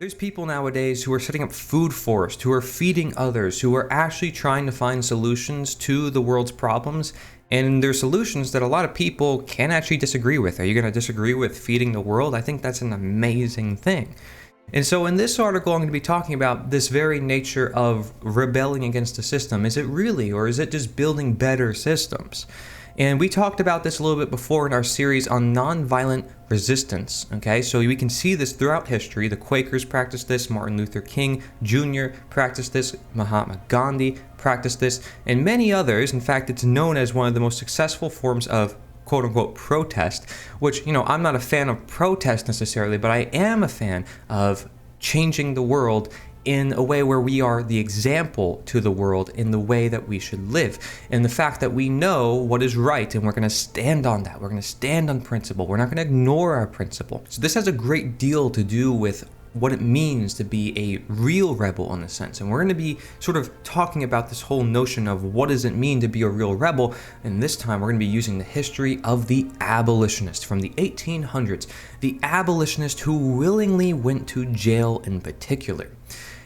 There's people nowadays who are setting up food forests, who are feeding others, who are actually trying to find solutions to the world's problems. And they're solutions that a lot of people can actually disagree with. Are you going to disagree with feeding the world? I think that's an amazing thing. And so in this article, I'm going to be talking about this very nature of rebelling against the system. Is it really, or is it just building better systems? And we talked about this a little bit before in our series on nonviolent resistance, okay? So we can see this throughout history. The Quakers practiced this, Martin Luther King Jr. practiced this, Mahatma Gandhi practiced this, and many others. In fact, it's known as one of the most successful forms of quote-unquote protest, which, I'm not a fan of protest necessarily, but I am a fan of changing the world in a way where we are the example to the world in the way that we should live. And the fact that we know what is right and we're going to stand on that. We're going to stand on principle. We're not going to ignore our principle. So this has a great deal to do with what it means to be a real rebel in a sense. And we're going to be sort of talking about this whole notion of what does it mean to be a real rebel. And this time we're going to be using the history of the abolitionists from the 1800s. The abolitionist who willingly went to jail in particular.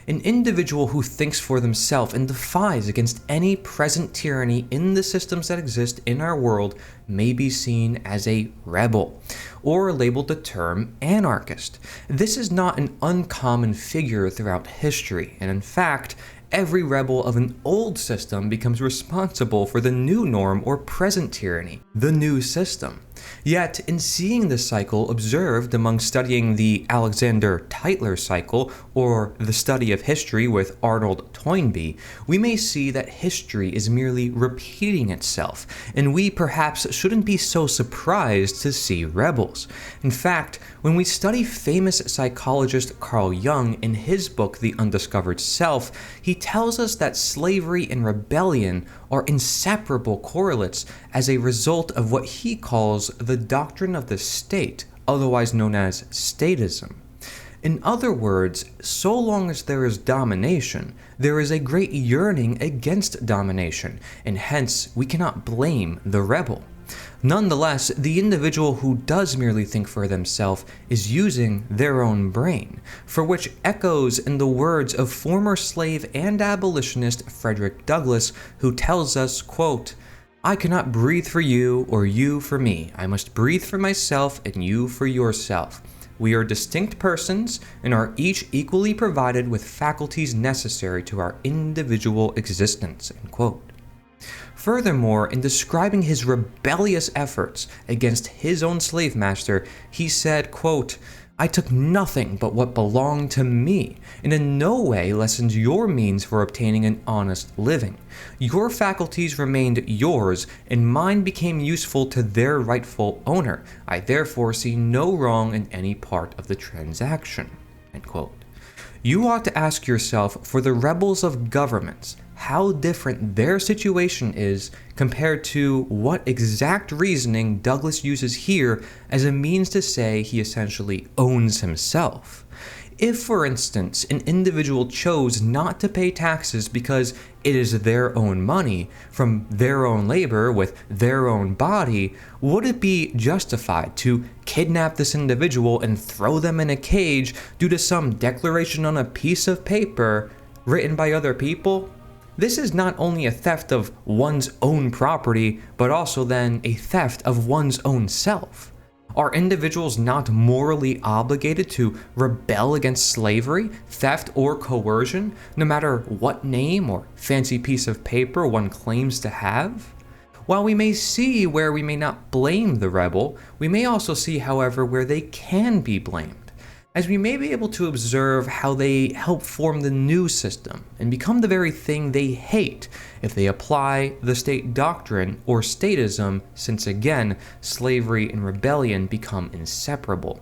An individual who thinks for themselves and defies against any present tyranny in the systems that exist in our world may be seen as a rebel, or labeled the term anarchist. This is not an uncommon figure throughout history, and in fact, every rebel of an old system becomes responsible for the new norm or present tyranny, the new system. Yet, in seeing this cycle observed among studying the Alexander Tytler cycle, or the study of history with Arnold Toynbee, we may see that history is merely repeating itself, and we perhaps shouldn't be so surprised to see rebels. In fact, when we study famous psychologist Carl Jung in his book The Undiscovered Self, he tells us that slavery and rebellion are inseparable correlates as a result of what he calls the doctrine of the state, otherwise known as statism. In other words, so long as there is domination, there is a great yearning against domination, and hence we cannot blame the rebel. Nonetheless, the individual who does merely think for themselves is using their own brain, for which echoes in the words of former slave and abolitionist Frederick Douglass, who tells us, quote, "I cannot breathe for you or you for me. I must breathe for myself and you for yourself. We are distinct persons and are each equally provided with faculties necessary to our individual existence." End quote. Furthermore, in describing his rebellious efforts against his own slave master, he said, quote, "I took nothing but what belonged to me, and in no way lessened your means for obtaining an honest living. Your faculties remained yours, and mine became useful to their rightful owner. I therefore see no wrong in any part of the transaction." End quote. You ought to ask yourself, for the rebels of governments, how different their situation is compared to what exact reasoning Douglass uses here as a means to say he essentially owns himself. If, for instance, an individual chose not to pay taxes because it is their own money, from their own labor, with their own body, would it be justified to kidnap this individual and throw them in a cage due to some declaration on a piece of paper written by other people? This is not only a theft of one's own property, but also then a theft of one's own self. Are individuals not morally obligated to rebel against slavery, theft, or coercion, no matter what name or fancy piece of paper one claims to have? While we may see where we may not blame the rebel, we may also see, however, where they can be blamed, as we may be able to observe how they help form the new system and become the very thing they hate if they apply the state doctrine or statism, since again, slavery and rebellion become inseparable.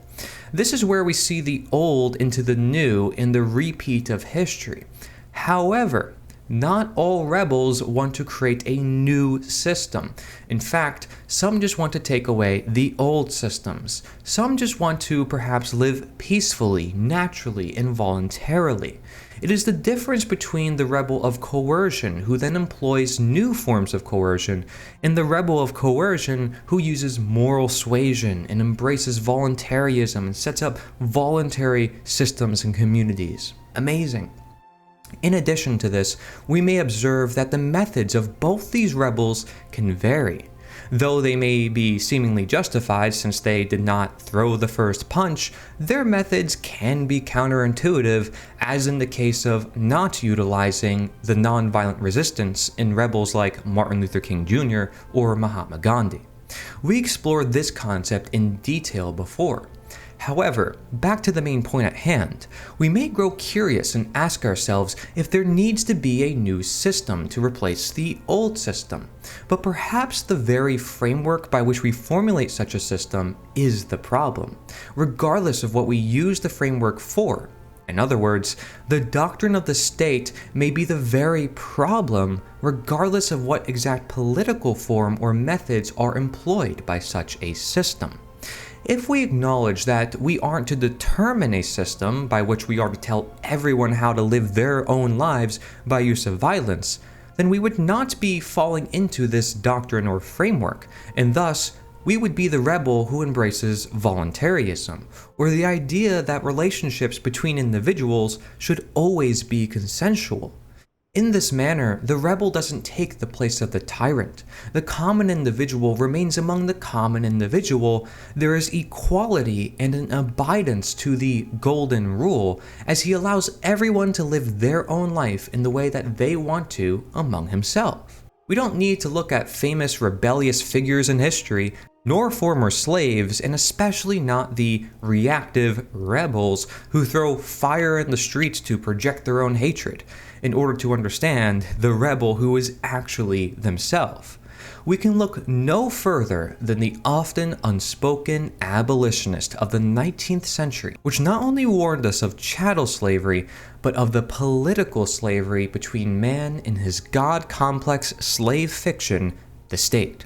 This is where we see the old into the new in the repeat of history. However, not all rebels want to create a new system. In fact, some just want to take away the old systems. Some just want to perhaps live peacefully, naturally, and voluntarily. It is the difference between the rebel of coercion, who then employs new forms of coercion, and the rebel of coercion who uses moral suasion and embraces voluntarism and sets up voluntary systems and communities. Amazing. In addition to this, we may observe that the methods of both these rebels can vary. Though they may be seemingly justified since they did not throw the first punch, their methods can be counterintuitive, as in the case of not utilizing the nonviolent resistance in rebels like Martin Luther King Jr. or Mahatma Gandhi. We explored this concept in detail before. However, back to the main point at hand, we may grow curious and ask ourselves if there needs to be a new system to replace the old system. But perhaps the very framework by which we formulate such a system is the problem, regardless of what we use the framework for. In other words, the doctrine of the state may be the very problem, regardless of what exact political form or methods are employed by such a system. If we acknowledge that we aren't to determine a system by which we are to tell everyone how to live their own lives by use of violence, then we would not be falling into this doctrine or framework, and thus we would be the rebel who embraces voluntarism, or the idea that relationships between individuals should always be consensual. In this manner, the rebel doesn't take the place of the tyrant. The common individual remains among the common individual. There is equality and an abidance to the golden rule, as he allows everyone to live their own life in the way that they want to among himself. We don't need to look at famous rebellious figures in history, nor former slaves, and especially not the reactive rebels who throw fire in the streets to project their own hatred, in order to understand the rebel who is actually themselves. We can look no further than the often unspoken abolitionist of the 19th century, which not only warned us of chattel slavery, but of the political slavery between man and his God-complex slave fiction, the state.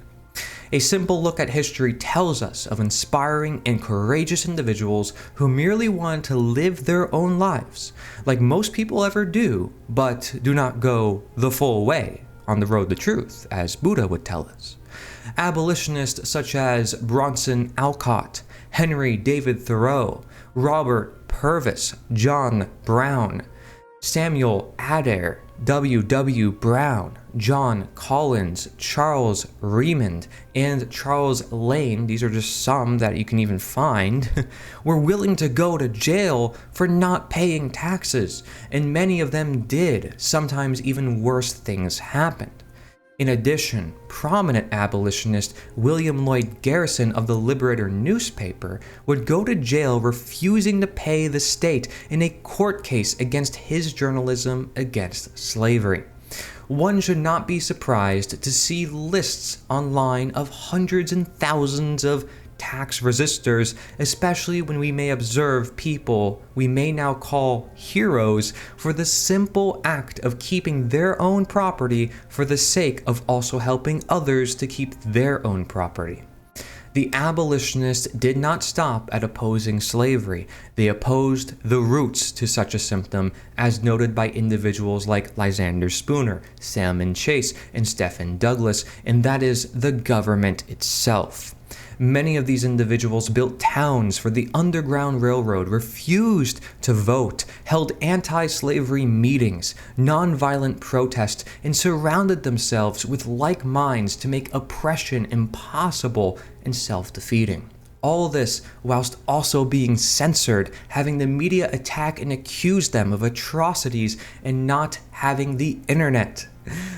A simple look at history tells us of inspiring and courageous individuals who merely want to live their own lives, like most people ever do, but do not go the full way on the road to truth, as Buddha would tell us. Abolitionists such as Bronson Alcott, Henry David Thoreau, Robert Purvis, John Brown, Samuel Adair, W.W. Brown, John Collins, Charles Remond, and Charles Lane, these are just some that you can even find, were willing to go to jail for not paying taxes, and many of them did. Sometimes even worse things happened. In addition, prominent abolitionist William Lloyd Garrison of the Liberator newspaper would go to jail refusing to pay the state in a court case against his journalism against slavery. One should not be surprised to see lists online of hundreds and thousands of tax resistors, especially when we may observe people we may now call heroes for the simple act of keeping their own property for the sake of also helping others to keep their own property. The abolitionists did not stop at opposing slavery. They opposed the roots to such a symptom, as noted by individuals like Lysander Spooner, Salmon Chase, and Stephen Douglas, and that is the government itself. Many of these individuals built towns for the Underground Railroad, refused to vote, held anti-slavery meetings, nonviolent protest, and surrounded themselves with like minds to make oppression impossible and self-defeating. All this whilst also being censored, having the media attack and accuse them of atrocities, and not having the internet.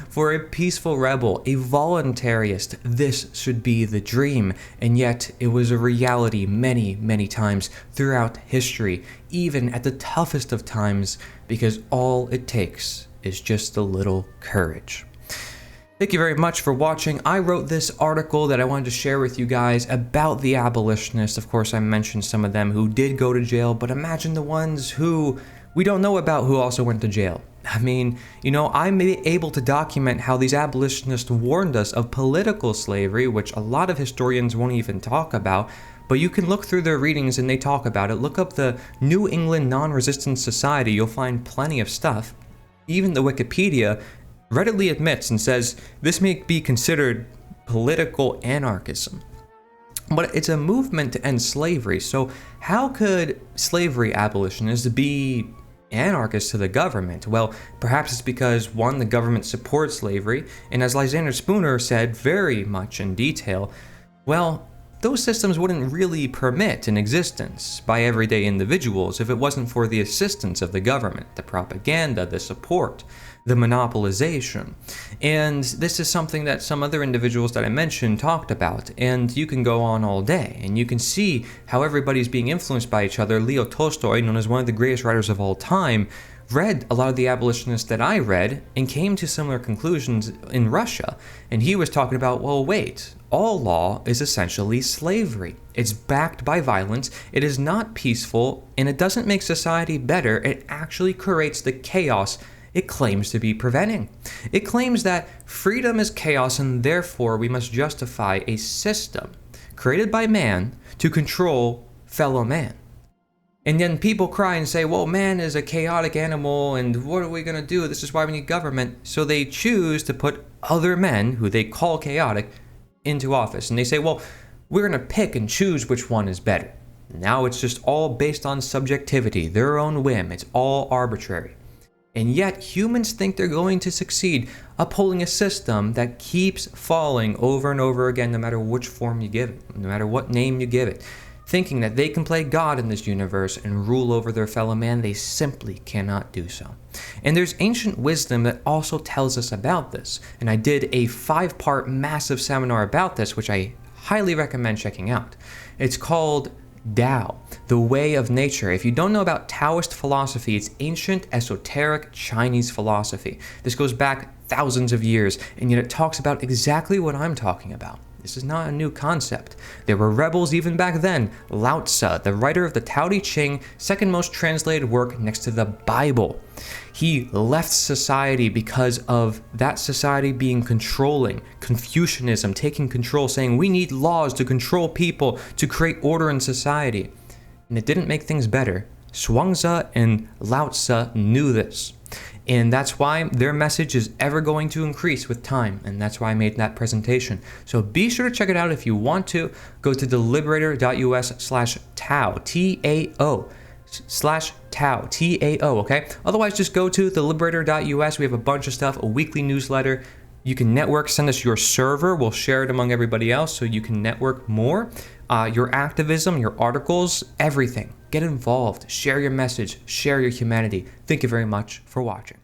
For a peaceful rebel, a voluntarist, this should be the dream, and yet it was a reality many, many times throughout history, even at the toughest of times, because all it takes is just a little courage. Thank you very much for watching. I wrote this article that I wanted to share with you guys about the abolitionists. Of course, I mentioned some of them who did go to jail, but imagine the ones who we don't know about who also went to jail. I mean, I'm able to document how these abolitionists warned us of political slavery, which a lot of historians won't even talk about, but you can look through their readings and they talk about it. Look up the New England Non-Resistance Society, you'll find plenty of stuff. Even the Wikipedia readily admits and says this may be considered political anarchism. But it's a movement to end slavery, so how could slavery abolitionists be anarchists to the government? Well, perhaps it's because, one, the government supports slavery, and as Lysander Spooner said very much in detail, well, those systems wouldn't really permit an existence by everyday individuals if it wasn't for the assistance of the government, the propaganda, the support, the monopolization. And this is something that some other individuals that I mentioned talked about, and you can go on all day, and you can see how everybody's being influenced by each other. Leo Tolstoy, known as one of the greatest writers of all time, read a lot of the abolitionists that I read and came to similar conclusions in Russia. And he was talking about, well, wait, all law is essentially slavery. It's backed by violence, it is not peaceful, and it doesn't make society better. It actually creates the chaos it claims to be preventing. It claims that freedom is chaos and therefore we must justify a system created by man to control fellow man. And then people cry and say, well, man is a chaotic animal, and what are we going to do? This is why we need government. So they choose to put other men, who they call chaotic, into office. And they say, well, we're going to pick and choose which one is better. Now it's just all based on subjectivity, their own whim. It's all arbitrary. And yet humans think they're going to succeed, upholding a system that keeps falling over and over again, no matter which form you give it, no matter what name you give it. Thinking that they can play God in this universe and rule over their fellow man, they simply cannot do so. And there's ancient wisdom that also tells us about this. And I did a 5-part massive seminar about this, which I highly recommend checking out. It's called Tao, the way of nature. If you don't know about Taoist philosophy, it's ancient, esoteric Chinese philosophy. This goes back thousands of years, and yet it talks about exactly what I'm talking about. This is not a new concept. There were rebels even back then. Lao Tzu, the writer of the Tao Te Ching, second most translated work next to the Bible. He left society because of that society being controlling. Confucianism taking control, saying we need laws to control people, to create order in society. And it didn't make things better. Zhuangzi and Lao Tzu knew this. And that's why their message is ever going to increase with time. And that's why I made that presentation. So be sure to check it out if you want to. Go to theliberator.us/Tao, T-A-O, /Tao, T-A-O, okay? Otherwise, just go to theliberator.us. We have a bunch of stuff, a weekly newsletter. You can network, send us your server. We'll share it among everybody else so you can network more. Your activism, your articles, everything. Get involved, share your message, share your humanity. Thank you very much for watching.